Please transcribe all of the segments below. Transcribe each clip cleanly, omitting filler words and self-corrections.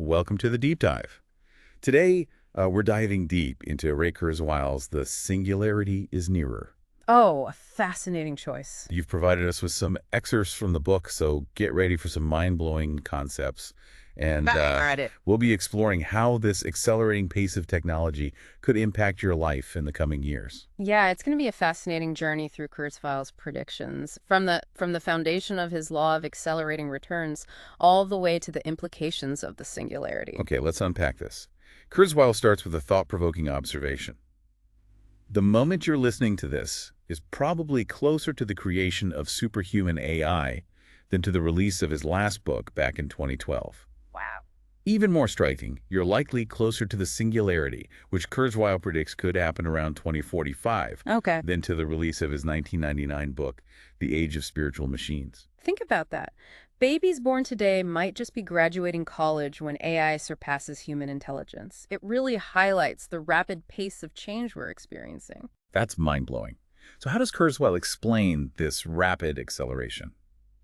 Welcome to the Deep Dive. Today, we're diving deep into Ray Kurzweil's The Singularity Is Nearer. Oh, a fascinating choice. You've provided us with some excerpts from the book, so get ready for some mind-blowing concepts. And Read it. we'll be exploring how this accelerating pace of technology could impact your life in the coming years. Yeah, it's going to be a fascinating journey through Kurzweil's predictions, from the foundation of his law of accelerating returns all the way to the implications of the singularity. Okay, let's unpack this. Kurzweil starts with a thought-provoking observation. The moment you're listening to this is probably closer to the creation of superhuman AI than to the release of his last book back in 2012. Wow. Even more striking, you're likely closer to the singularity, which Kurzweil predicts could happen around 2045, Okay. than to the release of his 1999 book, The Age of Spiritual Machines. Think about that. Babies born today might just be graduating college when AI surpasses human intelligence. It really highlights the rapid pace of change we're experiencing. That's mind-blowing. So how does Kurzweil explain this rapid acceleration?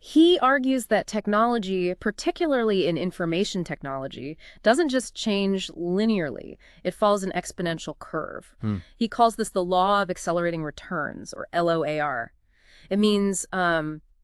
He argues that technology, particularly in information technology, doesn't just change linearly. It follows an exponential curve. He calls this the law of accelerating returns, or LOAR. It means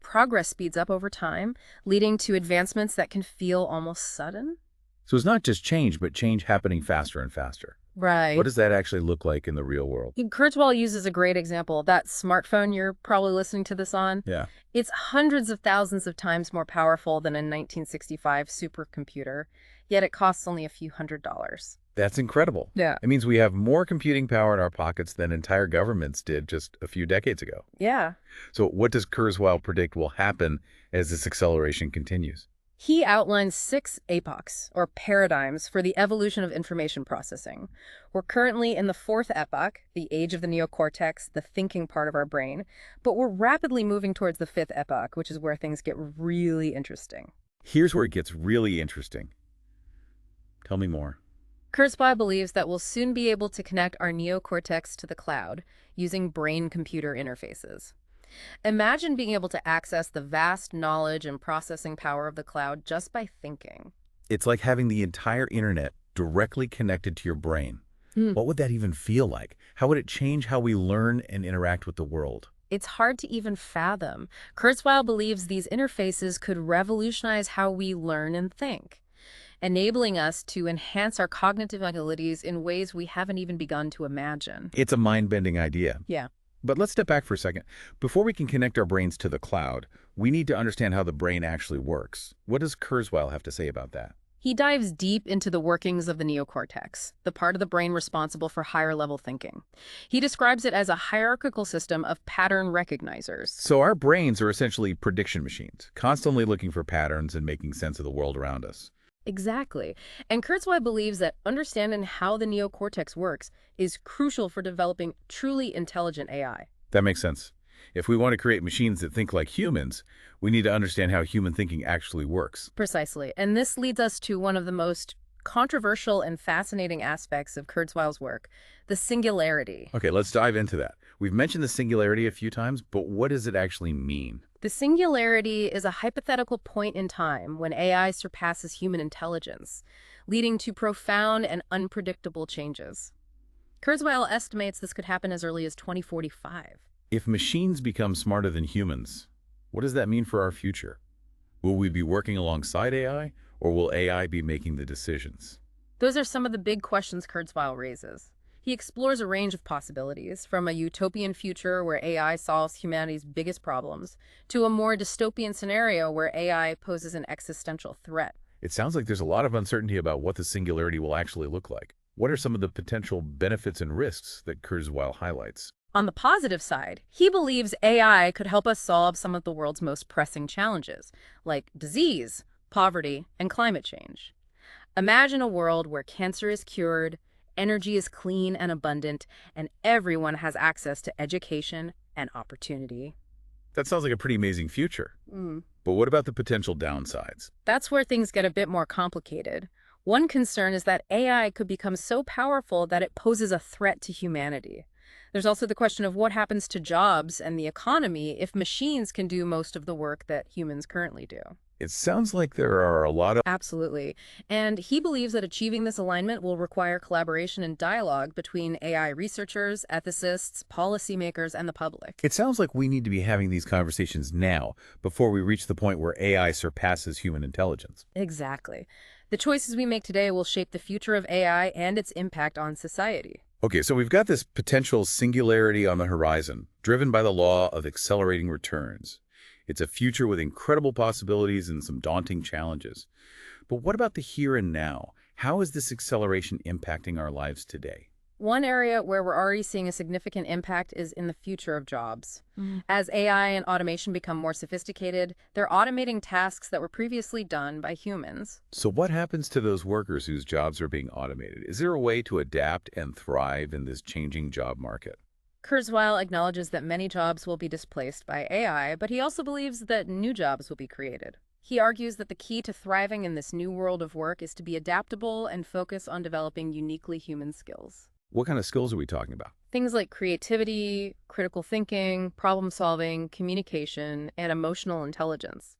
progress speeds up over time, leading to advancements that can feel almost sudden. So it's not just change, but change happening faster and faster. Right. What does that actually look like in the real world? Kurzweil uses a great example. That smartphone you're probably listening to this on, Yeah. it's hundreds of thousands of times more powerful than a 1965 supercomputer, yet it costs only a few $100s. That's incredible. Yeah. It means we have more computing power in our pockets than entire governments did just a few decades ago. Yeah. So what does Kurzweil predict will happen as this acceleration continues? He outlines 6 epochs, or paradigms, for the evolution of information processing. We're currently in the 4th epoch, the age of the neocortex, the thinking part of our brain, but we're rapidly moving towards the 5th epoch, which is where things get really interesting. Here's where it gets really interesting. Tell me more. Kurzweil believes that we'll soon be able to connect our neocortex to the cloud using brain-computer interfaces. Imagine being able to access the vast knowledge and processing power of the cloud just by thinking. It's like having the entire internet directly connected to your brain. What would that even feel like? How would it change how we learn and interact with the world? It's hard to even fathom. Kurzweil believes these interfaces could revolutionize how we learn and think, enabling us to enhance our cognitive abilities in ways we haven't even begun to imagine. It's a mind-bending idea. Yeah. But let's step back for a second. Before we can connect our brains to the cloud, we need to understand how the brain actually works. What does Kurzweil have to say about that? He dives deep into the workings of the neocortex, the part of the brain responsible for higher-level thinking. He describes it as a hierarchical system of pattern recognizers. So our brains are essentially prediction machines, constantly looking for patterns and making sense of the world around us. Exactly. And Kurzweil believes that understanding how the neocortex works is crucial for developing truly intelligent AI. That makes sense. If we want to create machines that think like humans, we need to understand how human thinking actually works. Precisely. And this leads us to one of the most controversial and fascinating aspects of Kurzweil's work, the singularity. Okay, let's dive into that. We've mentioned the singularity a few times, but what does it actually mean? The singularity is a hypothetical point in time when AI surpasses human intelligence, leading to profound and unpredictable changes. Kurzweil estimates this could happen as early as 2045. If machines become smarter than humans, what does that mean for our future? Will we be working alongside AI, or will AI be making the decisions? Those are some of the big questions Kurzweil raises. He explores a range of possibilities, from a utopian future where AI solves humanity's biggest problems, to a more dystopian scenario where AI poses an existential threat. It sounds like there's a lot of uncertainty about what the singularity will actually look like. What are some of the potential benefits and risks that Kurzweil highlights? On the positive side, he believes AI could help us solve some of the world's most pressing challenges, like disease, poverty, and climate change. Imagine a world where cancer is cured, energy is clean and abundant, and everyone has access to education and opportunity. That sounds like a pretty amazing future. But what about the potential downsides? That's where things get a bit more complicated. One concern is that AI could become so powerful that it poses a threat to humanity. There's also the question of what happens to jobs and the economy if machines can do most of the work that humans currently do. It sounds like there are a lot of... Absolutely. And he believes that achieving this alignment will require collaboration and dialogue between AI researchers, ethicists, policymakers, and the public. It sounds like we need to be having these conversations now, before we reach the point where AI surpasses human intelligence. Exactly. The choices we make today will shape the future of AI and its impact on society. Okay, so we've got this potential singularity on the horizon, driven by the law of accelerating returns. It's a future with incredible possibilities and some daunting challenges. But what about the here and now? How is this acceleration impacting our lives today? One area where we're already seeing a significant impact is in the future of jobs. As AI and automation become more sophisticated, they're automating tasks that were previously done by humans. So what happens to those workers whose jobs are being automated? Is there a way to adapt and thrive in this changing job market? Kurzweil acknowledges that many jobs will be displaced by AI, but he also believes that new jobs will be created. He argues that the key to thriving in this new world of work is to be adaptable and focus on developing uniquely human skills. What kind of skills are we talking about? Things like creativity, critical thinking, problem solving, communication, and emotional intelligence.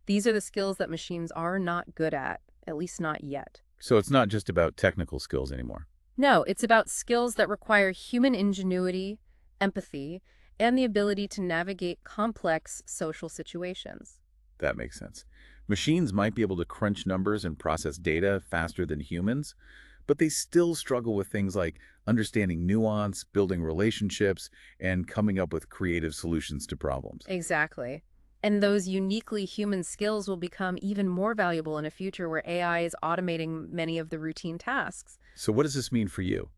These are the skills that machines are not good at least not yet. So it's not just about technical skills anymore. No, it's about skills that require human ingenuity, empathy, and the ability to navigate complex social situations. That makes sense. Machines might be able to crunch numbers and process data faster than humans, but they still struggle with things like understanding nuance, building relationships, and coming up with creative solutions to problems. Exactly. And those uniquely human skills will become even more valuable in a future where AI is automating many of the routine tasks. So what does this mean for you?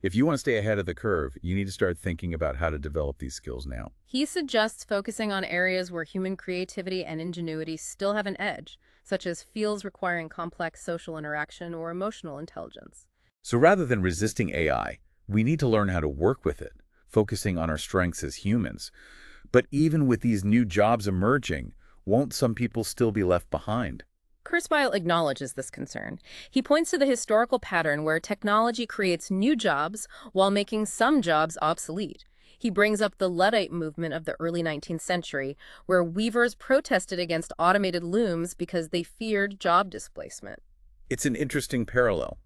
If you want to stay ahead of the curve, you need to start thinking about how to develop these skills now. He suggests focusing on areas where human creativity and ingenuity still have an edge, such as fields requiring complex social interaction or emotional intelligence. So rather than resisting AI, we need to learn how to work with it, focusing on our strengths as humans. But even with these new jobs emerging, won't some people still be left behind? Kurzweil acknowledges this concern. He points to the historical pattern where technology creates new jobs while making some jobs obsolete. He brings up the Luddite movement of the early 19th century, where weavers protested against automated looms because they feared job displacement. It's an interesting parallel,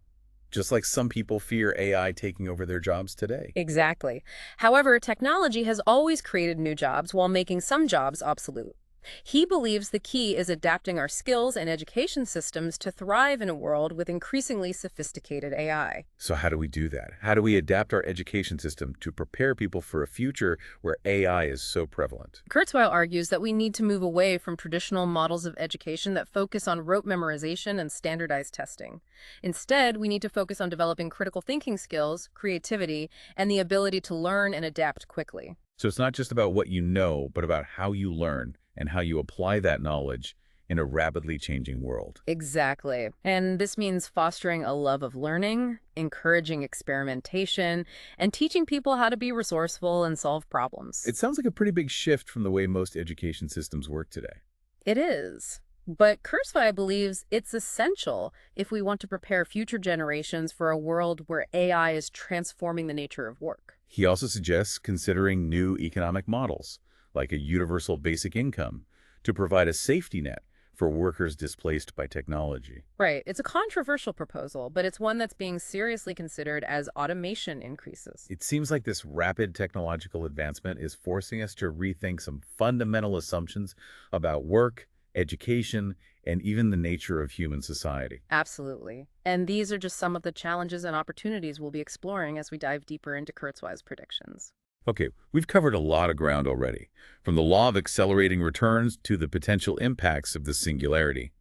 just like some people fear AI taking over their jobs today. Exactly. However, technology has always created new jobs while making some jobs obsolete. He believes the key is adapting our skills and education systems to thrive in a world with increasingly sophisticated AI. So how do we do that? How do we adapt our education system to prepare people for a future where AI is so prevalent? Kurzweil argues that we need to move away from traditional models of education that focus on rote memorization and standardized testing. Instead, we need to focus on developing critical thinking skills, creativity, and the ability to learn and adapt quickly. So it's not just about what you know, but about how you learn and how you apply that knowledge in a rapidly changing world. Exactly. And this means fostering a love of learning, encouraging experimentation, and teaching people how to be resourceful and solve problems. It sounds like a pretty big shift from the way most education systems work today. It is. But Kurzweil believes it's essential if we want to prepare future generations for a world where AI is transforming the nature of work. He also suggests considering new economic models, like a universal basic income, to provide a safety net for workers displaced by technology. Right. It's a controversial proposal, but it's one that's being seriously considered as automation increases. It seems like this rapid technological advancement is forcing us to rethink some fundamental assumptions about work, education, and even the nature of human society. Absolutely. And these are just some of the challenges and opportunities we'll be exploring as we dive deeper into Kurzweil's predictions. Okay, we've covered a lot of ground already, from the law of accelerating returns to the potential impacts of the singularity.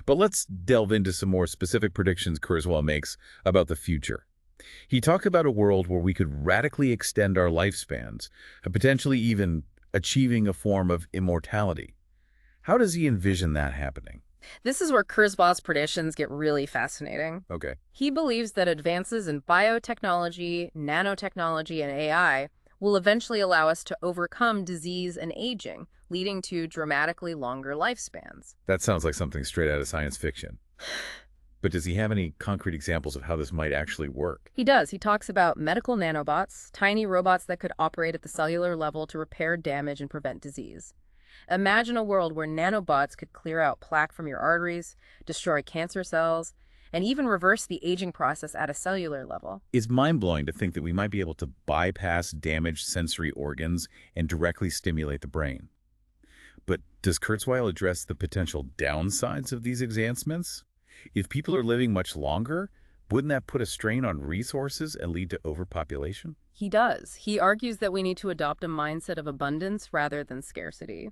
But let's delve into some more specific predictions Kurzweil makes about the future. He talked about a world where we could radically extend our lifespans, and potentially even achieving a form of immortality. How does he envision that happening? This is where Kurzweil's predictions get really fascinating. Okay. He believes that advances in biotechnology, nanotechnology, and AI will eventually allow us to overcome disease and aging, leading to dramatically longer lifespans. That sounds like something straight out of science fiction. But does he have any concrete examples of how this might actually work? He does. He talks about medical nanobots, tiny robots that could operate at the cellular level to repair damage and prevent disease. Imagine a world where nanobots could clear out plaque from your arteries, destroy cancer cells, and even reverse the aging process at a cellular level. It's mind-blowing to think that we might be able to bypass damaged sensory organs and directly stimulate the brain. But does Kurzweil address the potential downsides of these advancements? If people are living much longer, wouldn't that put a strain on resources and lead to overpopulation? He does. He argues that we need to adopt a mindset of abundance rather than scarcity.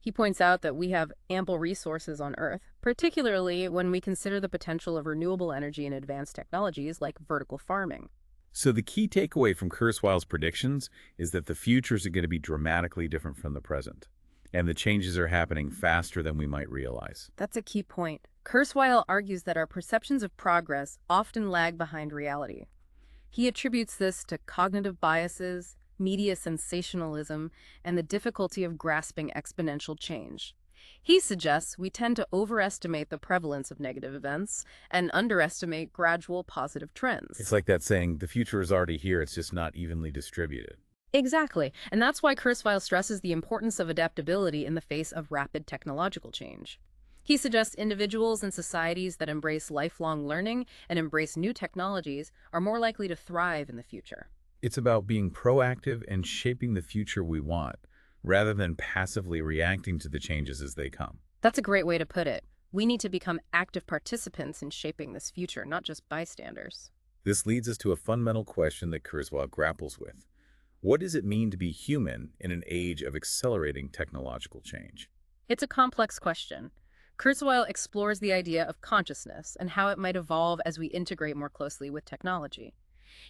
He points out that we have ample resources on Earth, particularly when we consider the potential of renewable energy and advanced technologies like vertical farming. So the key takeaway from Kurzweil's predictions is that the futures are going to be dramatically different from the present, and the changes are happening faster than we might realize. That's a key point. Kurzweil argues that our perceptions of progress often lag behind reality. He attributes this to cognitive biases, media sensationalism, and the difficulty of grasping exponential change. He suggests we tend to overestimate the prevalence of negative events and underestimate gradual positive trends. It's like that saying, the future is already here, it's just not evenly distributed. Exactly, and that's why Kurzweil stresses the importance of adaptability in the face of rapid technological change. He suggests individuals and societies that embrace lifelong learning and embrace new technologies are more likely to thrive in the future. It's about being proactive and shaping the future we want, rather than passively reacting to the changes as they come. That's a great way to put it. We need to become active participants in shaping this future, not just bystanders. This leads us to a fundamental question that Kurzweil grapples with. What does it mean to be human in an age of accelerating technological change? It's a complex question. Kurzweil explores the idea of consciousness and how it might evolve as we integrate more closely with technology.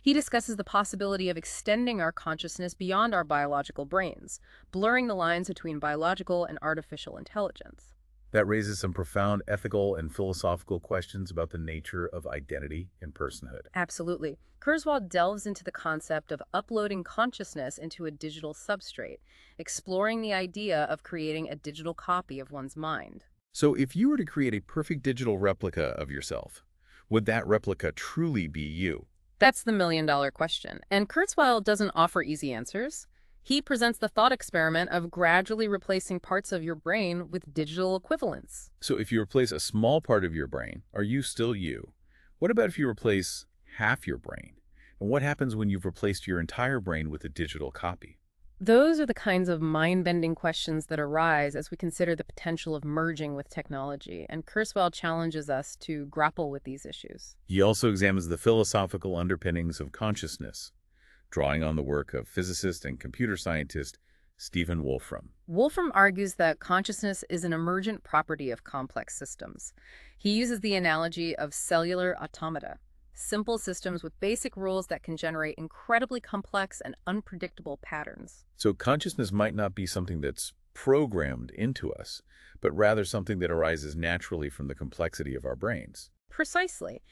He discusses the possibility of extending our consciousness beyond our biological brains, blurring the lines between biological and artificial intelligence. That raises some profound ethical and philosophical questions about the nature of identity and personhood. Absolutely. Kurzweil delves into the concept of uploading consciousness into a digital substrate, exploring the idea of creating a digital copy of one's mind. So if you were to create a perfect digital replica of yourself, would that replica truly be you? That's the million-dollar question, and Kurzweil doesn't offer easy answers. He presents the thought experiment of gradually replacing parts of your brain with digital equivalents. So if you replace a small part of your brain, are you still you? What about if you replace half your brain? And what happens when you've replaced your entire brain with a digital copy? Those are the kinds of mind-bending questions that arise as we consider the potential of merging with technology, and Kurzweil challenges us to grapple with these issues. He also examines the philosophical underpinnings of consciousness, drawing on the work of physicist and computer scientist Stephen Wolfram. Wolfram argues that consciousness is an emergent property of complex systems. He uses the analogy of cellular automata, simple systems with basic rules that can generate incredibly complex and unpredictable patterns. So consciousness might not be something that's programmed into us, but rather something that arises naturally from the complexity of our brains. Precisely.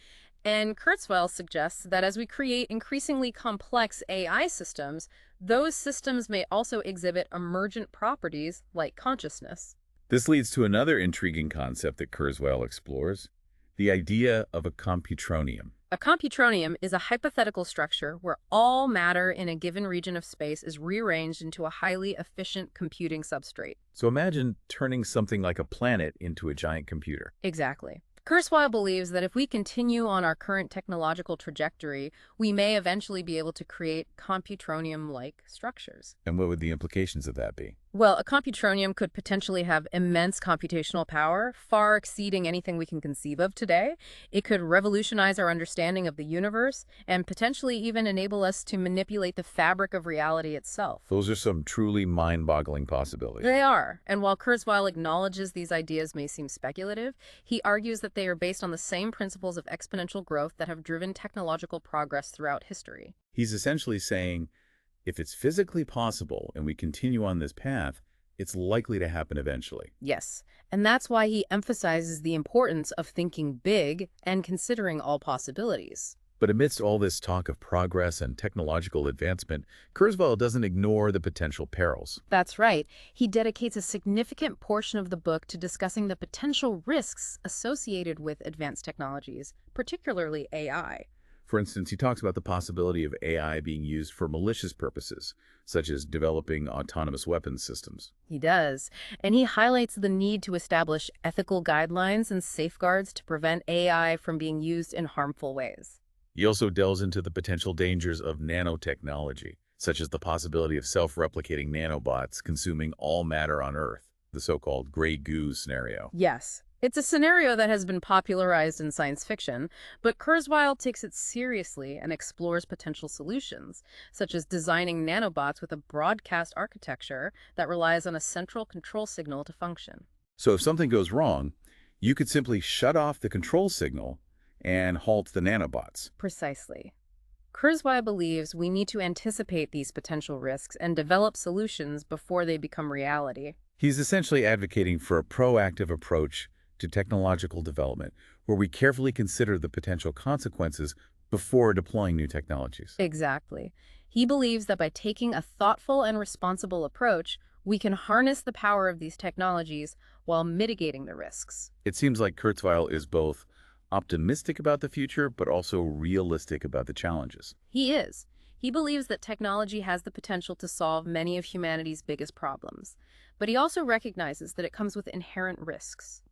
And Kurzweil suggests that as we create increasingly complex AI systems, those systems may also exhibit emergent properties like consciousness. This leads to another intriguing concept that Kurzweil explores, the idea of a computronium. A computronium is a hypothetical structure where all matter in a given region of space is rearranged into a highly efficient computing substrate. So imagine turning something like a planet into a giant computer. Exactly. Kurzweil believes that if we continue on our current technological trajectory, we may eventually be able to create computronium-like structures. And what would the implications of that be? Well, a computronium could potentially have immense computational power, far exceeding anything we can conceive of today. It could revolutionize our understanding of the universe and potentially even enable us to manipulate the fabric of reality itself. Those are some truly mind-boggling possibilities. They are. And while Kurzweil acknowledges these ideas may seem speculative, he argues that they are based on the same principles of exponential growth that have driven technological progress throughout history. He's essentially saying, if it's physically possible and we continue on this path, it's likely to happen eventually. Yes, and that's why he emphasizes the importance of thinking big and considering all possibilities. But amidst all this talk of progress and technological advancement, Kurzweil doesn't ignore the potential perils. That's right. He dedicates a significant portion of the book to discussing the potential risks associated with advanced technologies, particularly AI. For instance, he talks about the possibility of AI being used for malicious purposes, such as developing autonomous weapons systems. He does. And he highlights the need to establish ethical guidelines and safeguards to prevent AI from being used in harmful ways. He also delves into the potential dangers of nanotechnology, such as the possibility of self-replicating nanobots consuming all matter on Earth, the so-called gray goo scenario. Yes. It's a scenario that has been popularized in science fiction, but Kurzweil takes it seriously and explores potential solutions, such as designing nanobots with a broadcast architecture that relies on a central control signal to function. So if something goes wrong, you could simply shut off the control signal and halt the nanobots. Precisely. Kurzweil believes we need to anticipate these potential risks and develop solutions before they become reality. He's essentially advocating for a proactive approach to technological development, where we carefully consider the potential consequences before deploying new technologies. Exactly. He believes that by taking a thoughtful and responsible approach, we can harness the power of these technologies while mitigating the risks. It seems like Kurzweil is both optimistic about the future, but also realistic about the challenges. He is. He believes that technology has the potential to solve many of humanity's biggest problems, but he also recognizes that it comes with inherent risks.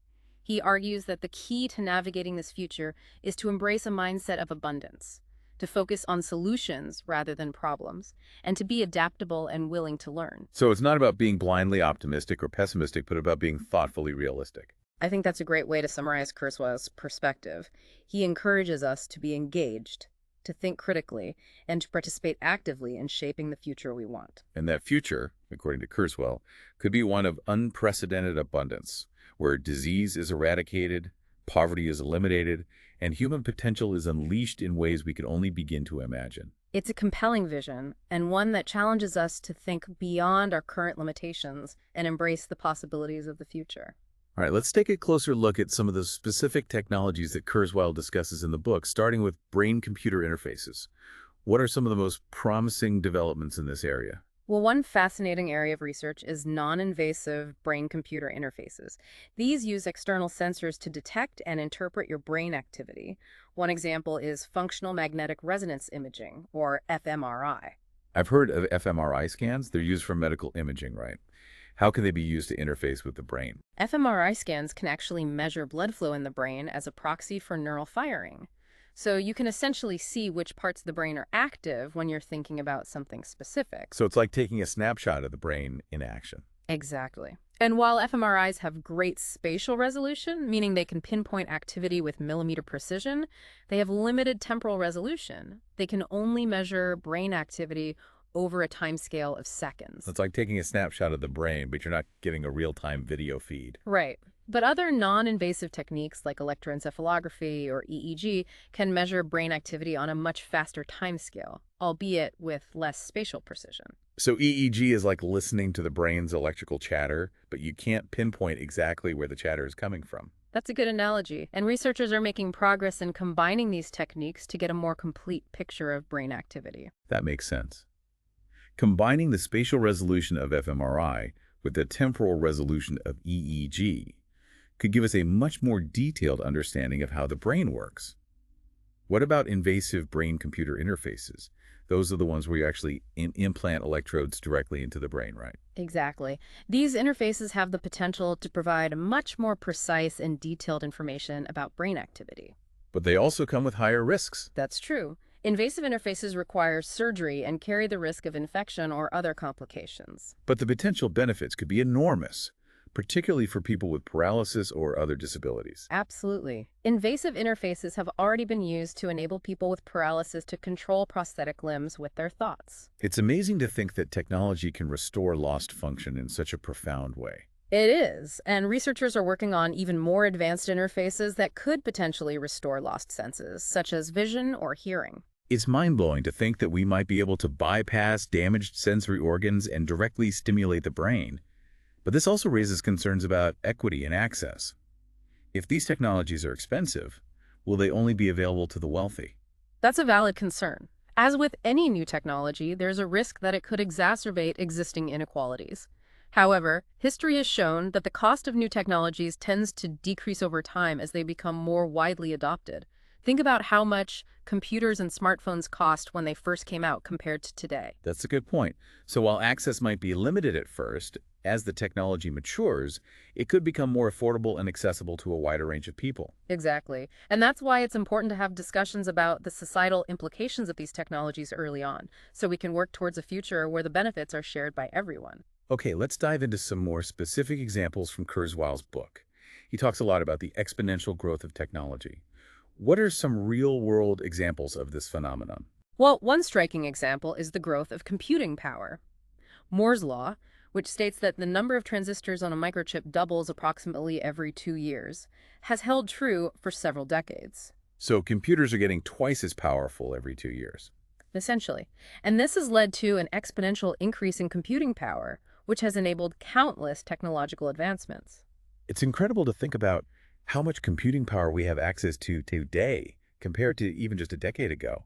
He argues that the key to navigating this future is to embrace a mindset of abundance, to focus on solutions rather than problems, and to be adaptable and willing to learn. So it's not about being blindly optimistic or pessimistic, but about being thoughtfully realistic. I think that's a great way to summarize Kurzweil's perspective. He encourages us to be engaged, to think critically, and to participate actively in shaping the future we want. And that future, according to Kurzweil, could be one of unprecedented abundance, where disease is eradicated, poverty is eliminated, and human potential is unleashed in ways we can only begin to imagine. It's a compelling vision, and one that challenges us to think beyond our current limitations and embrace the possibilities of the future. All right, let's take a closer look at some of the specific technologies that Kurzweil discusses in the book, starting with brain-computer interfaces. What are some of the most promising developments in this area? Well, one fascinating area of research is non-invasive brain-computer interfaces. These use external sensors to detect and interpret your brain activity. One example is functional magnetic resonance imaging, or fMRI. I've heard of fMRI scans. They're used for medical imaging, right? How can they be used to interface with the brain? fMRI scans can actually measure blood flow in the brain as a proxy for neural firing. So you can essentially see which parts of the brain are active when you're thinking about something specific. So it's like taking a snapshot of the brain in action. Exactly. And while fMRIs have great spatial resolution, meaning they can pinpoint activity with millimeter precision, they have limited temporal resolution. They can only measure brain activity over a timescale of seconds. It's like taking a snapshot of the brain, but you're not getting a real-time video feed. Right. But other non-invasive techniques like electroencephalography or EEG can measure brain activity on a much faster timescale, albeit with less spatial precision. So EEG is like listening to the brain's electrical chatter, but you can't pinpoint exactly where the chatter is coming from. That's a good analogy, and researchers are making progress in combining these techniques to get a more complete picture of brain activity. That makes sense. Combining the spatial resolution of fMRI with the temporal resolution of EEG could give us a much more detailed understanding of how the brain works. What about invasive brain-computer interfaces? Those are the ones where you actually implant electrodes directly into the brain, right? Exactly. These interfaces have the potential to provide much more precise and detailed information about brain activity. But they also come with higher risks. That's true. Invasive interfaces require surgery and carry the risk of infection or other complications. But the potential benefits could be enormous, particularly for people with paralysis or other disabilities. Absolutely. Invasive interfaces have already been used to enable people with paralysis to control prosthetic limbs with their thoughts. It's amazing to think that technology can restore lost function in such a profound way. It is, and researchers are working on even more advanced interfaces that could potentially restore lost senses, such as vision or hearing. It's mind-blowing to think that we might be able to bypass damaged sensory organs and directly stimulate the brain. But this also raises concerns about equity and access. If these technologies are expensive, will they only be available to the wealthy? That's a valid concern. As with any new technology, there's a risk that it could exacerbate existing inequalities. However, history has shown that the cost of new technologies tends to decrease over time as they become more widely adopted. Think about how much computers and smartphones cost when they first came out compared to today. That's a good point. So while access might be limited at first, as the technology matures, it could become more affordable and accessible to a wider range of people. Exactly. And that's why it's important to have discussions about the societal implications of these technologies early on, so we can work towards a future where the benefits are shared by everyone. Okay, let's dive into some more specific examples from Kurzweil's book. He talks a lot about the exponential growth of technology. What are some real-world examples of this phenomenon? Well, one striking example is the growth of computing power. Moore's law, which states that the number of transistors on a microchip doubles approximately every 2 years, has held true for several decades. So computers are getting twice as powerful every 2 years. Essentially. And this has led to an exponential increase in computing power, which has enabled countless technological advancements. It's incredible to think about how much computing power we have access to today compared to even just a decade ago.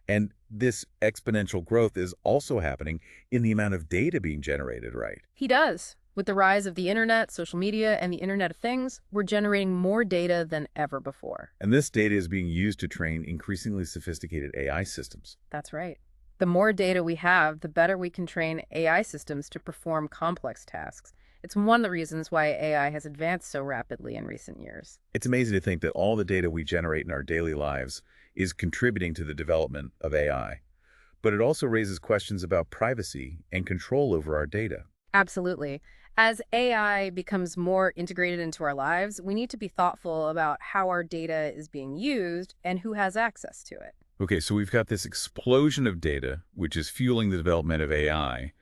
And this exponential growth is also happening in the amount of data being generated, right? He does. With the rise of the internet, social media, and the Internet of Things, we're generating more data than ever before. And this data is being used to train increasingly sophisticated AI systems. That's right. The more data we have, the better we can train AI systems to perform complex tasks. It's one of the reasons why AI has advanced so rapidly in recent years. It's amazing to think that all the data we generate in our daily lives is contributing to the development of AI. But it also raises questions about privacy and control over our data. Absolutely. As AI becomes more integrated into our lives, we need to be thoughtful about how our data is being used and who has access to it. Okay, so we've got this explosion of data, which is fueling the development of AI.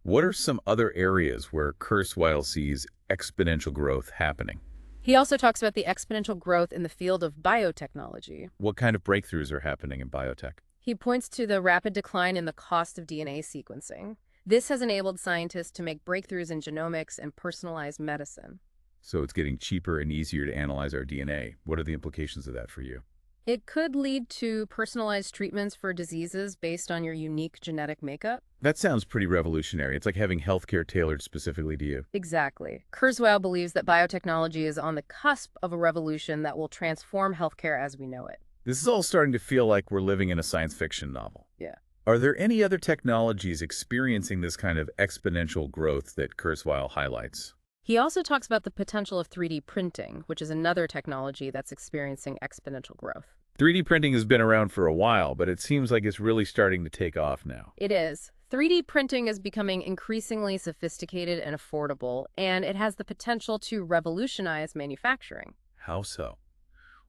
What are some other areas where Kurzweil sees exponential growth happening? He also talks about the exponential growth in the field of biotechnology. What kind of breakthroughs are happening in biotech? He points to the rapid decline in the cost of DNA sequencing. This has enabled scientists to make breakthroughs in genomics and personalized medicine. So it's getting cheaper and easier to analyze our DNA. What are the implications of that for you? It could lead to personalized treatments for diseases based on your unique genetic makeup. That sounds pretty revolutionary. It's like having healthcare tailored specifically to you. Exactly. Kurzweil believes that biotechnology is on the cusp of a revolution that will transform healthcare as we know it. This is all starting to feel like we're living in a science fiction novel. Yeah. Are there any other technologies experiencing this kind of exponential growth that Kurzweil highlights? He also talks about the potential of 3D printing, which is another technology that's experiencing exponential growth. 3D printing has been around for a while, but it seems like it's really starting to take off now. It is. 3D printing is becoming increasingly sophisticated and affordable, and it has the potential to revolutionize manufacturing. How so?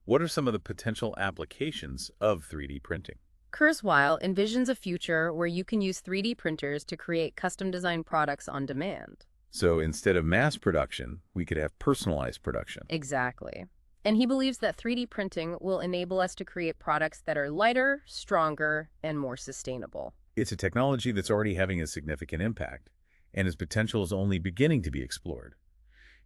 What are some of the potential applications of 3D printing? Kurzweil envisions a future where you can use 3D printers to create custom-designed products on demand. So instead of mass production, we could have personalized production. Exactly. And he believes that 3D printing will enable us to create products that are lighter, stronger, and more sustainable. It's a technology that's already having a significant impact, and its potential is only beginning to be explored.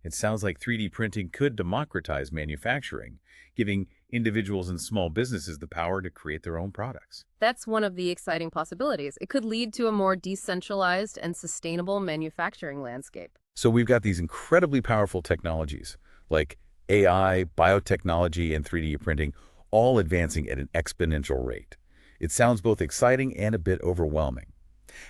It sounds like 3D printing could democratize manufacturing, giving individuals and small businesses the power to create their own products. That's one of the exciting possibilities. It could lead to a more decentralized and sustainable manufacturing landscape. So we've got these incredibly powerful technologies like AI, biotechnology, and 3D printing, all advancing at an exponential rate. It sounds both exciting and a bit overwhelming.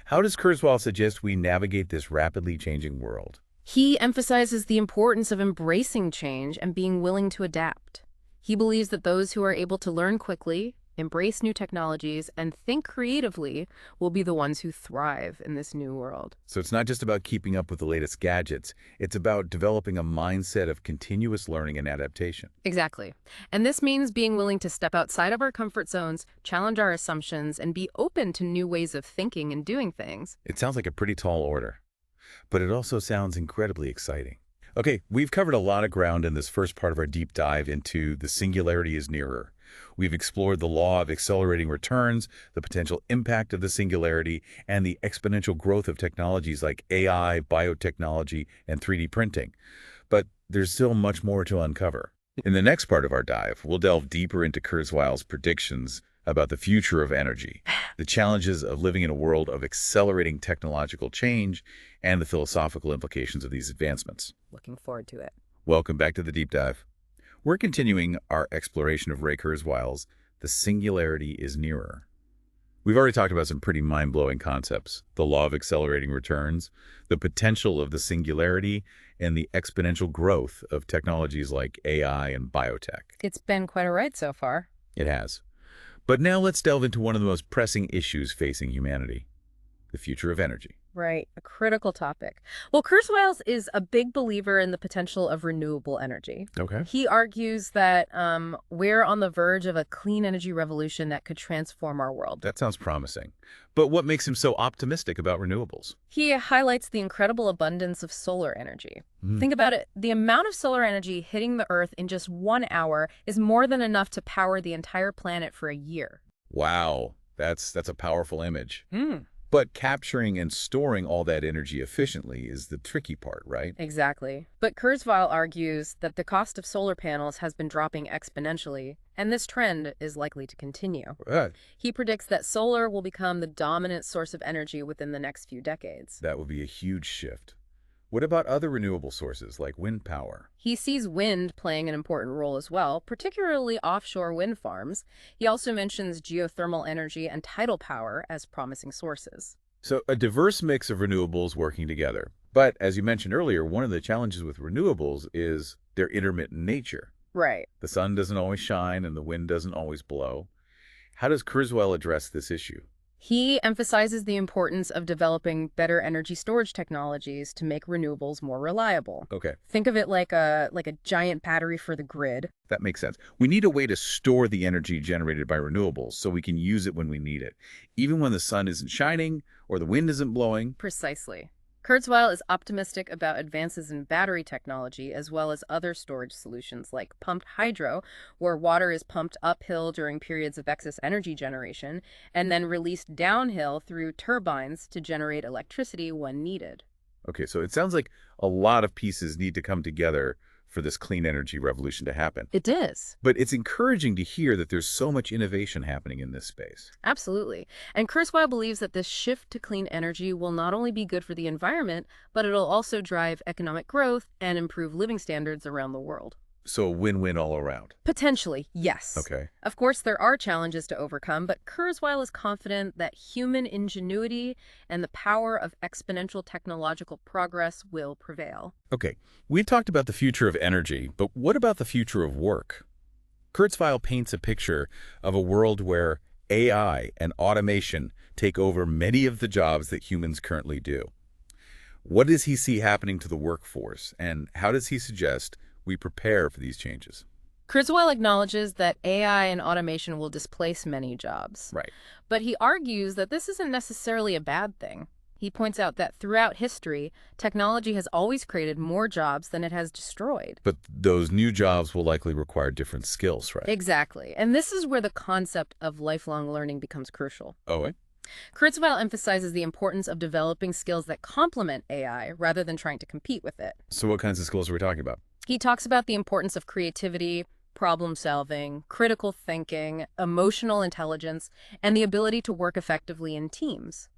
How does Kurzweil suggest we navigate this rapidly changing world? He emphasizes the importance of embracing change and being willing to adapt. He believes that those who are able to learn quickly, embrace new technologies, and think creatively will be the ones who thrive in this new world. So it's not just about keeping up with the latest gadgets. It's about developing a mindset of continuous learning and adaptation. Exactly. And this means being willing to step outside of our comfort zones, challenge our assumptions, and be open to new ways of thinking and doing things. It sounds like a pretty tall order, but it also sounds incredibly exciting. Okay, we've covered a lot of ground in this first part of our deep dive into the Singularity Is Nearer. We've explored the law of accelerating returns, the potential impact of the singularity, and the exponential growth of technologies like AI, biotechnology, and 3D printing. But there's still much more to uncover. In the next part of our dive, we'll delve deeper into Kurzweil's predictions about the future of energy, the challenges of living in a world of accelerating technological change, and the philosophical implications of these advancements. Looking forward to it. Welcome back to the Deep Dive. We're continuing our exploration of Ray Kurzweil's The Singularity Is Nearer. We've already talked about some pretty mind-blowing concepts: the law of accelerating returns, the potential of the singularity, and the exponential growth of technologies like AI and biotech. It's been quite a ride so far. It has. But now let's delve into one of the most pressing issues facing humanity: the future of energy. Right, a critical topic. Well, Kurzweil is a big believer in the potential of renewable energy. Okay. He argues that we're on the verge of a clean energy revolution that could transform our world. That sounds promising. But what makes him so optimistic about renewables? He highlights the incredible abundance of solar energy. Think about it. The amount of solar energy hitting the Earth in just 1 hour is more than enough to power the entire planet for a year. Wow, that's a powerful image. But capturing and storing all that energy efficiently is the tricky part, right? Exactly. But Kurzweil argues that the cost of solar panels has been dropping exponentially, and this trend is likely to continue. Right. He predicts that solar will become the dominant source of energy within the next few decades. That would be a huge shift. What about other renewable sources like wind power? He sees wind playing an important role as well, particularly offshore wind farms. He also mentions geothermal energy and tidal power as promising sources. So a diverse mix of renewables working together. But as you mentioned earlier, one of the challenges with renewables is their intermittent nature. Right. The sun doesn't always shine and the wind doesn't always blow. How does Kurzweil address this issue? He emphasizes the importance of developing better energy storage technologies to make renewables more reliable. Okay, Think of it like a giant battery for the grid. that makes sense. We need a way to store the energy generated by renewables so we can use it when we need it, even when the sun isn't shining or the wind isn't blowing. Precisely. Kurzweil is optimistic about advances in battery technology as well as other storage solutions like pumped hydro, where water is pumped uphill during periods of excess energy generation and then released downhill through turbines to generate electricity when needed. Okay, so it sounds like a lot of pieces need to come together for this clean energy revolution to happen. It is. But it's encouraging to hear that there's so much innovation happening in this space. Absolutely. And Kurzweil believes that this shift to clean energy will not only be good for the environment, but it'll also drive economic growth and improve living standards around the world. So a win-win all around. Potentially, yes. Okay. Of course, there are challenges to overcome, but Kurzweil is confident that human ingenuity and the power of exponential technological progress will prevail. Okay, we talked about the future of energy, but what about the future of work? Kurzweil paints a picture of a world where AI and automation take over many of the jobs that humans currently do. What does he see happening to the workforce, and how does he suggest we prepare for these changes? Kurzweil acknowledges that AI and automation will displace many jobs. Right. But he argues that this isn't necessarily a bad thing. He points out that throughout history, technology has always created more jobs than it has destroyed. But those new jobs will likely require different skills, right? Exactly. And this is where the concept of lifelong learning becomes crucial. Oh, eh? Kurzweil emphasizes the importance of developing skills that complement AI rather than trying to compete with it. So what kinds of skills are we talking about? He talks about the importance of creativity, problem solving, critical thinking, emotional intelligence, and the ability to work effectively in teams.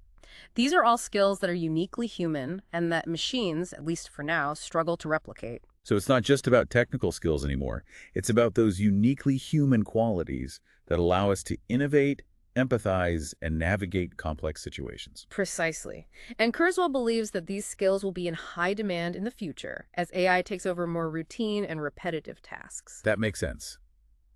These are all skills that are uniquely human and that machines, at least for now, struggle to replicate. So it's not just about technical skills anymore. It's about those uniquely human qualities that allow us to innovate, empathize, and navigate complex situations. Precisely. And Kurzweil believes that these skills will be in high demand in the future as AI takes over more routine and repetitive tasks. That makes sense.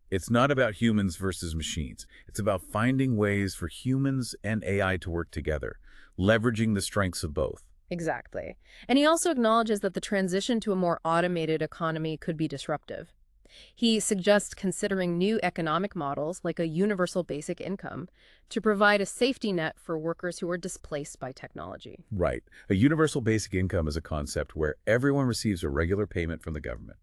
It's not about humans versus machines. It's about finding ways for humans and AI to work together, leveraging the strengths of both. Exactly. And he also acknowledges that the transition to a more automated economy could be disruptive. He suggests considering new economic models like a universal basic income to provide a safety net for workers who are displaced by technology. Right. A universal basic income is a concept where everyone receives a regular payment from the government,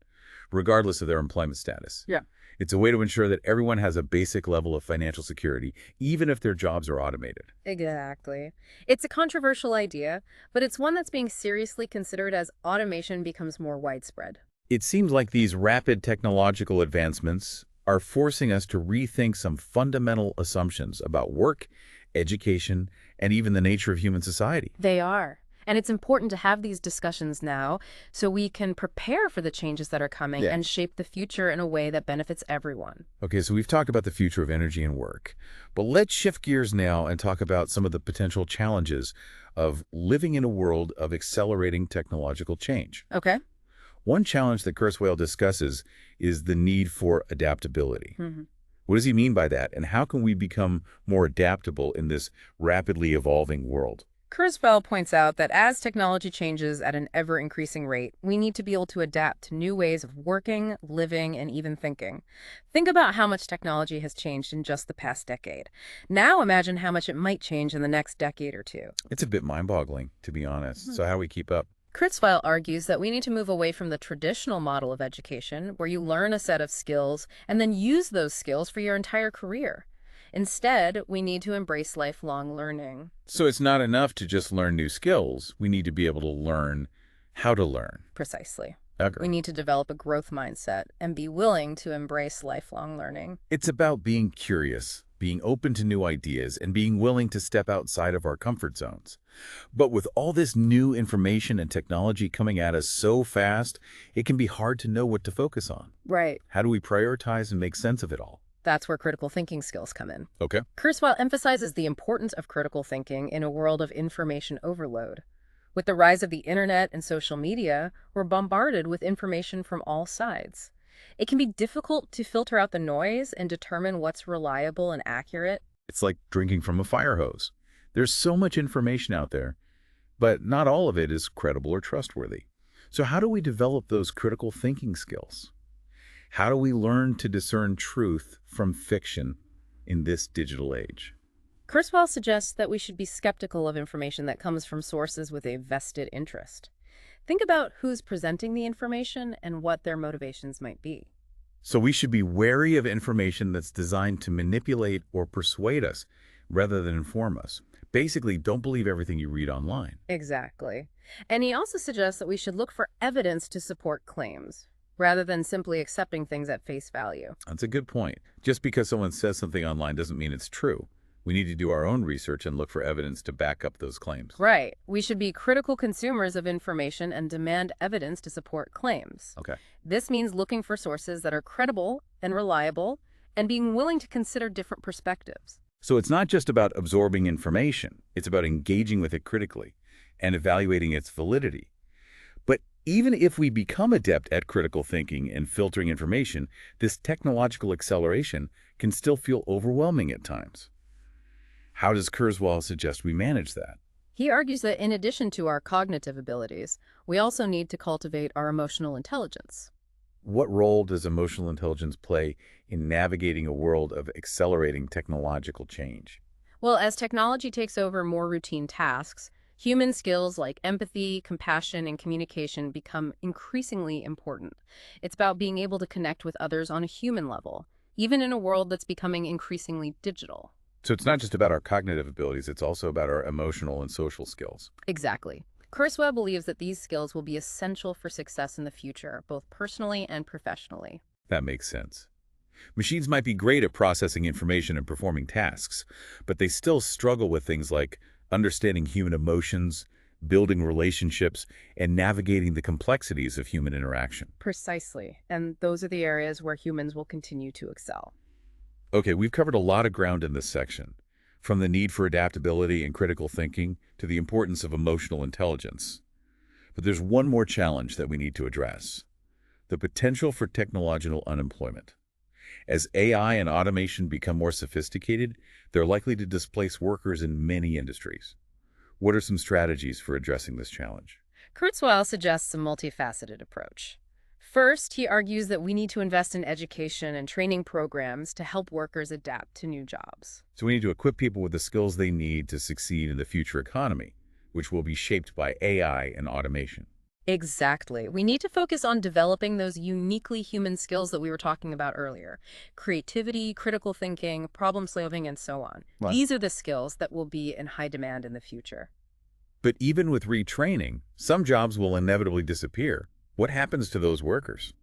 regardless of their employment status. Yeah. It's a way to ensure that everyone has a basic level of financial security, even if their jobs are automated. Exactly. It's a controversial idea, but it's one that's being seriously considered as automation becomes more widespread. It seems like these rapid technological advancements are forcing us to rethink some fundamental assumptions about work, education, and even the nature of human society. They are. And it's important to have these discussions now so we can prepare for the changes that are coming and shape the future in a way that benefits everyone. Okay, so we've talked about the future of energy and work, but let's shift gears now and talk about some of the potential challenges of living in a world of accelerating technological change. Okay. One challenge that Kurzweil discusses is the need for adaptability. Mhm. What does he mean by that, and how can we become more adaptable in this rapidly evolving world? Kurzweil points out that as technology changes at an ever-increasing rate, we need to be able to adapt to new ways of working, living, and even thinking. Think about how much technology has changed in just the past decade. Now imagine how much it might change in the next decade or two. It's a bit mind-boggling, to be honest. So how do we keep up? Kurzweil argues that we need to move away from the traditional model of education, where you learn a set of skills and then use those skills for your entire career. Instead, we need to embrace lifelong learning. So it's not enough to just learn new skills. We need to be able to learn how to learn. Precisely. Agree. We need to develop a growth mindset and be willing to embrace lifelong learning. It's about being curious, being open to new ideas, and being willing to step outside of our comfort zones. But with all this new information and technology coming at us so fast, it can be hard to know what to focus on. Right. How do we prioritize and make sense of it all? That's where critical thinking skills come in. Okay. Kurzweil emphasizes the importance of critical thinking in a world of information overload. With the rise of the internet and social media, we're bombarded with information from all sides. It can be difficult to filter out the noise and determine what's reliable and accurate. It's like drinking from a fire hose. There's so much information out there, but not all of it is credible or trustworthy. So how do we develop those critical thinking skills? How do we learn to discern truth from fiction in this digital age? Kurzweil suggests that we should be skeptical of information that comes from sources with a vested interest. Think about who's presenting the information and what their motivations might be. So we should be wary of information that's designed to manipulate or persuade us rather than inform us. Basically, don't believe everything you read online. Exactly. And he also suggests that we should look for evidence to support claims, rather than simply accepting things at face value. That's a good point. Just because someone says something online doesn't mean it's true. We need to do our own research and look for evidence to back up those claims. Right. We should be critical consumers of information and demand evidence to support claims. Okay. This means looking for sources that are credible and reliable and being willing to consider different perspectives. So it's not just about absorbing information. It's about engaging with it critically and evaluating its validity. But even if we become adept at critical thinking and filtering information, this technological acceleration can still feel overwhelming at times. How does Kurzweil suggest we manage that? He argues that in addition to our cognitive abilities, we also need to cultivate our emotional intelligence. What role does emotional intelligence play in navigating a world of accelerating technological change? Well, as technology takes over more routine tasks, human skills like empathy, compassion, and communication become increasingly important. It's about being able to connect with others on a human level, even in a world that's becoming increasingly digital. So it's not just about our cognitive abilities, it's also about our emotional and social skills. Exactly. Kurzweil believes that these skills will be essential for success in the future, both personally and professionally. That makes sense. Machines might be great at processing information and performing tasks, but they still struggle with things like understanding human emotions, building relationships, and navigating the complexities of human interaction. Precisely. And those are the areas where humans will continue to excel. Okay, we've covered a lot of ground in this section, from the need for adaptability and critical thinking to the importance of emotional intelligence. But there's one more challenge that we need to address: the potential for technological unemployment. As AI and automation become more sophisticated, they're likely to displace workers in many industries. What are some strategies for addressing this challenge? Kurzweil suggests a multifaceted approach. First, he argues that we need to invest in education and training programs to help workers adapt to new jobs. So we need to equip people with the skills they need to succeed in the future economy, which will be shaped by AI and automation. Exactly. We need to focus on developing those uniquely human skills that we were talking about earlier: creativity, critical thinking, problem solving, and so on. Right. These are the skills that will be in high demand in the future. But even with retraining, some jobs will inevitably disappear. What happens to those workers?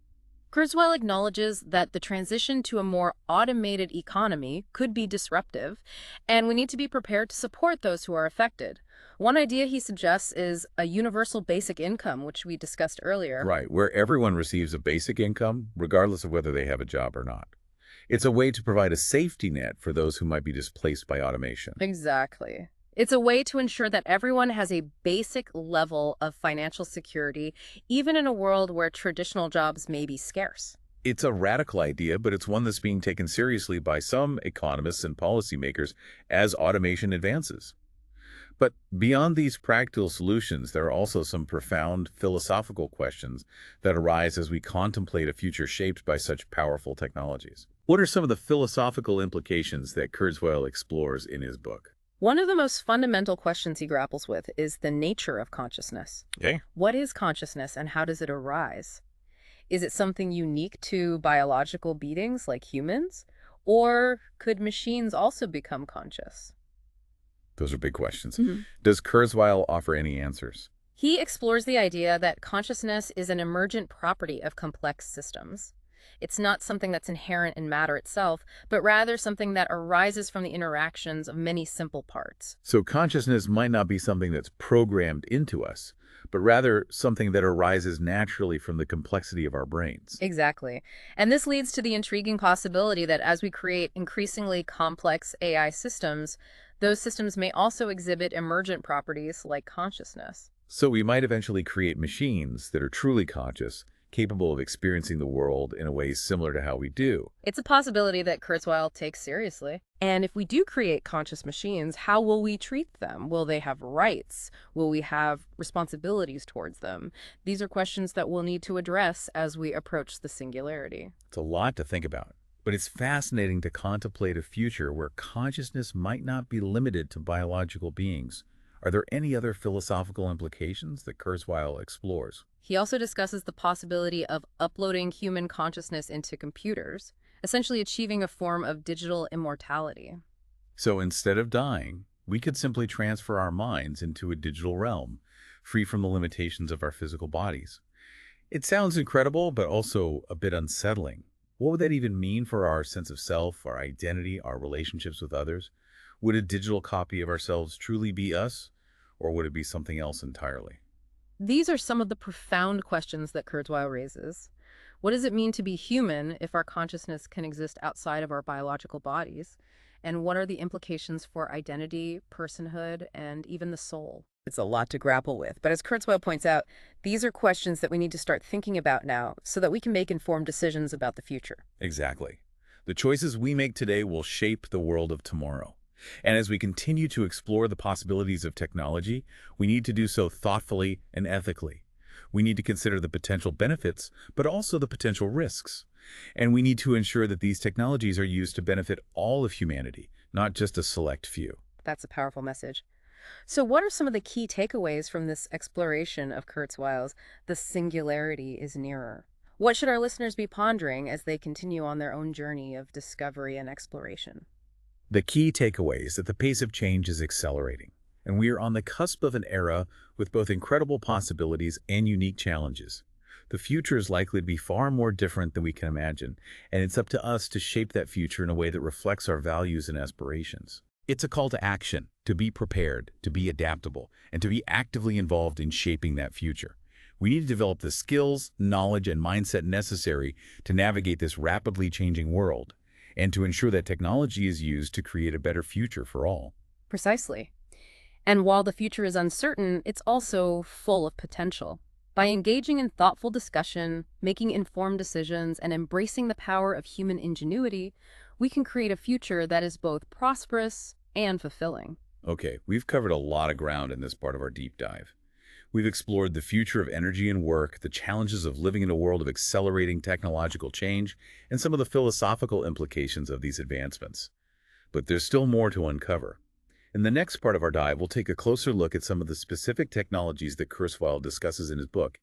Kurzweil acknowledges that the transition to a more automated economy could be disruptive, and we need to be prepared to support those who are affected. One idea he suggests is a universal basic income, which we discussed earlier. Right, where everyone receives a basic income, regardless of whether they have a job or not. It's a way to provide a safety net for those who might be displaced by automation. Exactly. It's a way to ensure that everyone has a basic level of financial security, even in a world where traditional jobs may be scarce. It's a radical idea, but it's one that's being taken seriously by some economists and policymakers as automation advances. But beyond these practical solutions, there are also some profound philosophical questions that arise as we contemplate a future shaped by such powerful technologies. What are some of the philosophical implications that Kurzweil explores in his book? One of the most fundamental questions he grapples with is the nature of consciousness. Okay. What is consciousness and how does it arise? Is it something unique to biological beings like humans? Or could machines also become conscious? Those are big questions. Mhm. Does Kurzweil offer any answers? He explores the idea that consciousness is an emergent property of complex systems. It's not something that's inherent in matter itself, but rather something that arises from the interactions of many simple parts. So consciousness might not be something that's programmed into us, but rather something that arises naturally from the complexity of our brains. Exactly. And this leads to the intriguing possibility that as we create increasingly complex AI systems, those systems may also exhibit emergent properties like consciousness. So we might eventually create machines that are truly conscious, capable of experiencing the world in a way similar to how we do. It's a possibility that Kurzweil takes seriously. And if we do create conscious machines, how will we treat them? Will they have rights? Will we have responsibilities towards them? These are questions that we'll need to address as we approach the singularity. It's a lot to think about, but it's fascinating to contemplate a future where consciousness might not be limited to biological beings. Are there any other philosophical implications that Kurzweil explores? He also discusses the possibility of uploading human consciousness into computers, essentially achieving a form of digital immortality. So instead of dying, we could simply transfer our minds into a digital realm, free from the limitations of our physical bodies. It sounds incredible, but also a bit unsettling. What would that even mean for our sense of self, our identity, our relationships with others? Would a digital copy of ourselves truly be us, or would it be something else entirely? These are some of the profound questions that Kurzweil raises. What does it mean to be human if our consciousness can exist outside of our biological bodies? And what are the implications for identity, personhood, and even the soul? It's a lot to grapple with, but as Kurzweil points out, these are questions that we need to start thinking about now so that we can make informed decisions about the future. Exactly. The choices we make today will shape the world of tomorrow. And as we continue to explore the possibilities of technology, we need to do so thoughtfully and ethically. We need to consider the potential benefits, but also the potential risks. And we need to ensure that these technologies are used to benefit all of humanity, not just a select few. That's a powerful message. So what are some of the key takeaways from this exploration of Kurzweil's The Singularity Is Nearer? What should our listeners be pondering as they continue on their own journey of discovery and exploration? The key takeaway is that the pace of change is accelerating, and we are on the cusp of an era with both incredible possibilities and unique challenges. The future is likely to be far more different than we can imagine, and it's up to us to shape that future in a way that reflects our values and aspirations. It's a call to action, to be prepared, to be adaptable, and to be actively involved in shaping that future. We need to develop the skills, knowledge, and mindset necessary to navigate this rapidly changing world, and to ensure that technology is used to create a better future for all. Precisely. And while the future is uncertain, it's also full of potential. By engaging in thoughtful discussion, making informed decisions, and embracing the power of human ingenuity, we can create a future that is both prosperous and fulfilling. Okay, we've covered a lot of ground in this part of our deep dive. We've explored the future of energy and work, the challenges of living in a world of accelerating technological change, and some of the philosophical implications of these advancements. But there's still more to uncover. In the next part of our dive, we'll take a closer look at some of the specific technologies that Kurzweil discusses in his book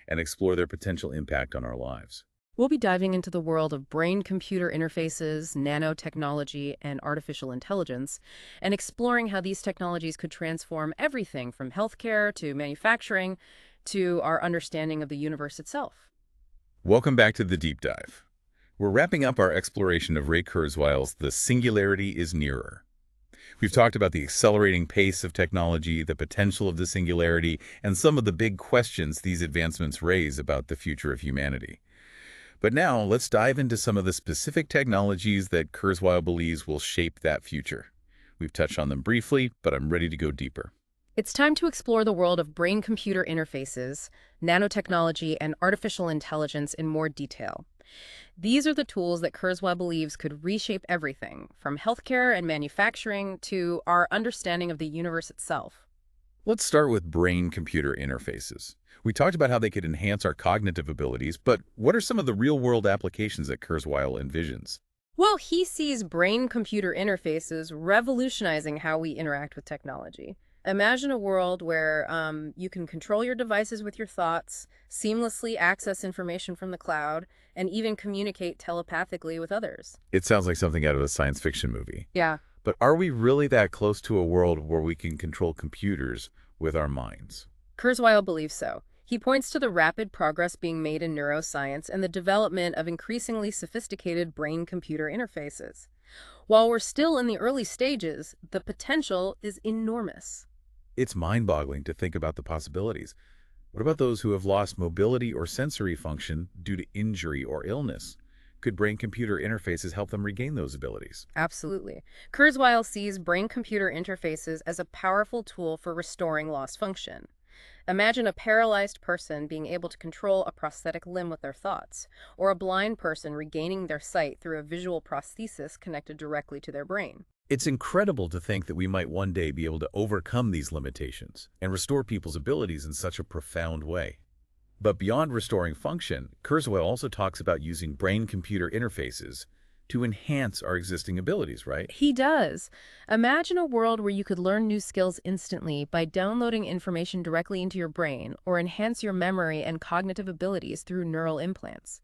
and explore their potential impact on our lives. We'll be diving into the world of brain-computer interfaces, nanotechnology, and artificial intelligence, and exploring how these technologies could transform everything from healthcare to manufacturing to our understanding of the universe itself. Welcome back to the deep dive. We're wrapping up our exploration of Ray Kurzweil's The Singularity Is Nearer. We've talked about the accelerating pace of technology, the potential of the singularity, and some of the big questions these advancements raise about the future of humanity. But now, let's dive into some of the specific technologies that Kurzweil believes will shape that future. We've touched on them briefly, but I'm ready to go deeper. It's time to explore the world of brain-computer interfaces, nanotechnology, and artificial intelligence in more detail. These are the tools that Kurzweil believes could reshape everything, from healthcare and manufacturing to our understanding of the universe itself. Let's start with brain-computer interfaces. We talked about how they could enhance our cognitive abilities, but what are some of the real-world applications that Kurzweil envisions? Well, he sees brain-computer interfaces revolutionizing how we interact with technology. Imagine a world where you can control your devices with your thoughts, seamlessly access information from the cloud, and even communicate telepathically with others. It sounds like something out of a science fiction movie. Yeah. But are we really that close to a world where we can control computers with our minds? Kurzweil believes so. He points to the rapid progress being made in neuroscience and the development of increasingly sophisticated brain-computer interfaces. While we're still in the early stages, the potential is enormous. It's mind-boggling to think about the possibilities. What about those who have lost mobility or sensory function due to injury or illness? Could brain-computer interfaces help them regain those abilities? Absolutely. Kurzweil sees brain-computer interfaces as a powerful tool for restoring lost function. Imagine a paralyzed person being able to control a prosthetic limb with their thoughts, or a blind person regaining their sight through a visual prosthesis connected directly to their brain. It's incredible to think that we might one day be able to overcome these limitations and restore people's abilities in such a profound way. But beyond restoring function, Kurzweil also talks about using brain-computer interfaces to enhance our existing abilities, right? He does. Imagine a world where you could learn new skills instantly by downloading information directly into your brain or enhance your memory and cognitive abilities through neural implants.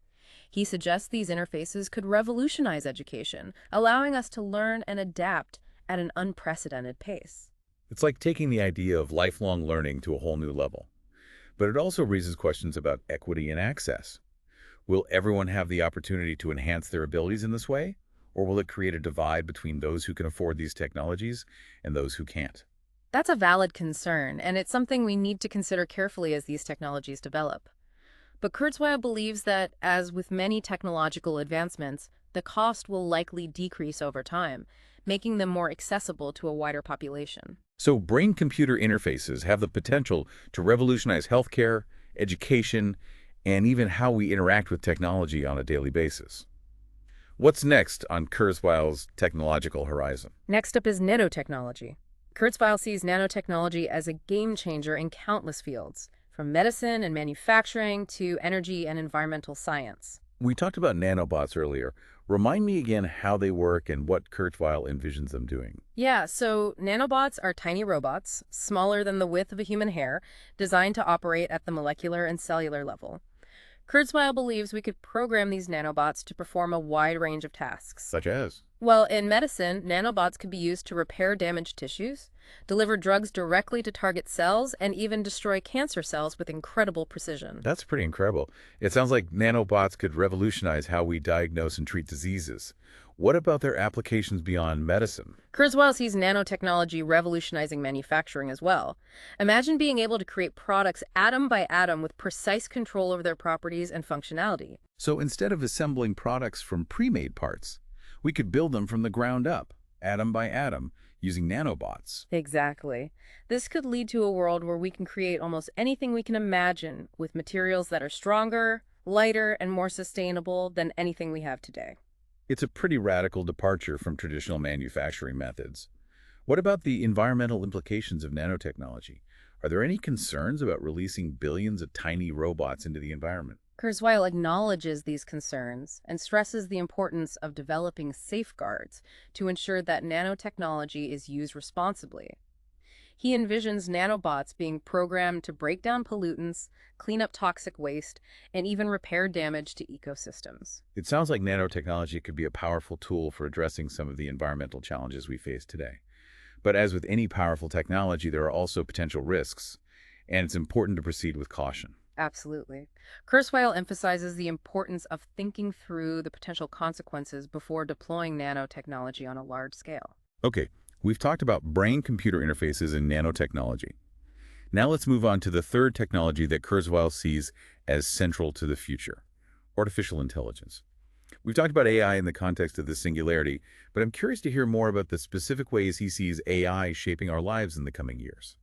He suggests these interfaces could revolutionize education, allowing us to learn and adapt at an unprecedented pace. It's like taking the idea of lifelong learning to a whole new level. But it also raises questions about equity and access. Will everyone have the opportunity to enhance their abilities in this way? Or will it create a divide between those who can afford these technologies and those who can't? That's a valid concern, and it's something we need to consider carefully as these technologies develop. But Kurzweil believes that, as with many technological advancements, the cost will likely decrease over time, making them more accessible to a wider population. So brain-computer interfaces have the potential to revolutionize healthcare, education, and even how we interact with technology on a daily basis. What's next on Kurzweil's technological horizon? Next up is nanotechnology. Kurzweil sees nanotechnology as a game changer in countless fields, from medicine and manufacturing to energy and environmental science. We talked about nanobots earlier. Remind me again how they work and what Kurzweil envisions them doing. Yeah, so nanobots are tiny robots, smaller than the width of a human hair, designed to operate at the molecular and cellular level. Kurzweil believes we could program these nanobots to perform a wide range of tasks. Such as? Well, in medicine, nanobots could be used to repair damaged tissues, deliver drugs directly to target cells, and even destroy cancer cells with incredible precision. That's pretty incredible. It sounds like nanobots could revolutionize how we diagnose and treat diseases. What about their applications beyond medicine? Kurzweil sees nanotechnology revolutionizing manufacturing as well. Imagine being able to create products atom by atom with precise control over their properties and functionality. So instead of assembling products from pre-made parts, we could build them from the ground up, atom by atom, using nanobots. Exactly. This could lead to a world where we can create almost anything we can imagine with materials that are stronger, lighter, and more sustainable than anything we have today. It's a pretty radical departure from traditional manufacturing methods. What about the environmental implications of nanotechnology? Are there any concerns about releasing billions of tiny robots into the environment? Kurzweil acknowledges these concerns and stresses the importance of developing safeguards to ensure that nanotechnology is used responsibly. He envisions nanobots being programmed to break down pollutants, clean up toxic waste, and even repair damage to ecosystems. It sounds like nanotechnology could be a powerful tool for addressing some of the environmental challenges we face today. But as with any powerful technology, there are also potential risks, and it's important to proceed with caution. Absolutely. Kurzweil emphasizes the importance of thinking through the potential consequences before deploying nanotechnology on a large scale. Okay, we've talked about brain-computer interfaces and nanotechnology. Now let's move on to the third technology that Kurzweil sees as central to the future, artificial intelligence. We've talked about AI in the context of the singularity, but I'm curious to hear more about the specific ways he sees AI shaping our lives in the coming years.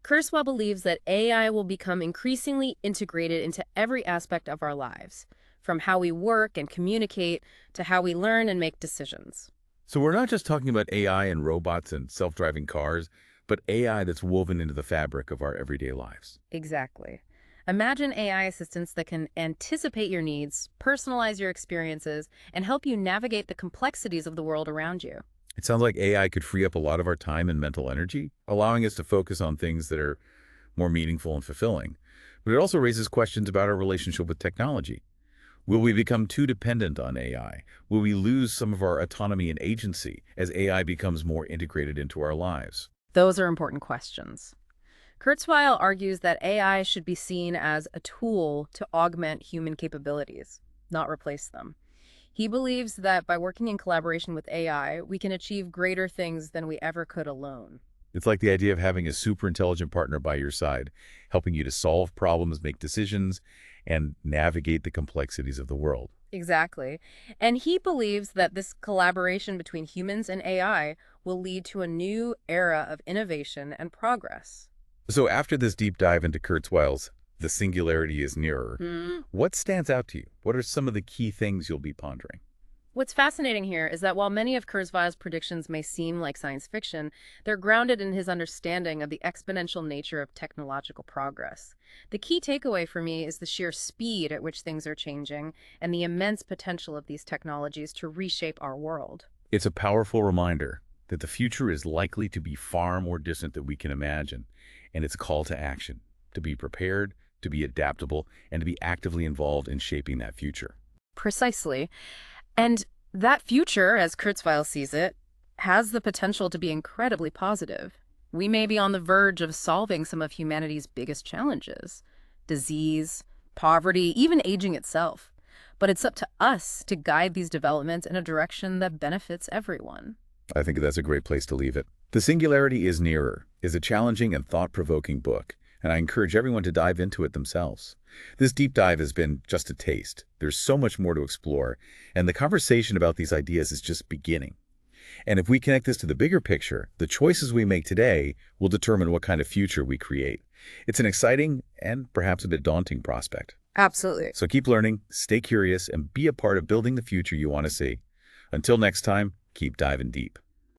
Kurzweil believes that AI will become increasingly integrated into every aspect of our lives, from how we work and communicate to how we learn and make decisions. So we're not just talking about AI and robots and self-driving cars, but AI that's woven into the fabric of our everyday lives. Exactly. Imagine AI assistants that can anticipate your needs, personalize your experiences, and help you navigate the complexities of the world around you. It sounds like AI could free up a lot of our time and mental energy, allowing us to focus on things that are more meaningful and fulfilling. But it also raises questions about our relationship with technology. Will we become too dependent on AI? Will we lose some of our autonomy and agency as AI becomes more integrated into our lives? Those are important questions. Kurzweil argues that AI should be seen as a tool to augment human capabilities, not replace them. He believes that by working in collaboration with AI, we can achieve greater things than we ever could alone. It's like the idea of having a super intelligent partner by your side, helping you to solve problems, make decisions, and navigate the complexities of the world. Exactly. And he believes that this collaboration between humans and AI will lead to a new era of innovation and progress. So after this deep dive into Kurzweil's The Singularity Is Nearer, what stands out to you? What are some of the key things you'll be pondering? What's fascinating here is that while many of Kurzweil's predictions may seem like science fiction, they're grounded in his understanding of the exponential nature of technological progress. The key takeaway for me is the sheer speed at which things are changing and the immense potential of these technologies to reshape our world. It's a powerful reminder that the future is likely to be far more distant than we can imagine, and it's a call to action, to be prepared, to be adaptable, and to be actively involved in shaping that future. Precisely. And that future, as Kurzweil sees it, has the potential to be incredibly positive. We may be on the verge of solving some of humanity's biggest challenges: disease, poverty, even aging itself. But it's up to us to guide these developments in a direction that benefits everyone. I think that's a great place to leave it. The Singularity Is Nearer is a challenging and thought-provoking book, and I encourage everyone to dive into it themselves. This deep dive has been just a taste. There's so much more to explore, and the conversation about these ideas is just beginning. And if we connect this to the bigger picture, the choices we make today will determine what kind of future we create. It's an exciting and perhaps a bit daunting prospect. Absolutely. So keep learning, stay curious, and be a part of building the future you want to see. Until next time, keep diving deep.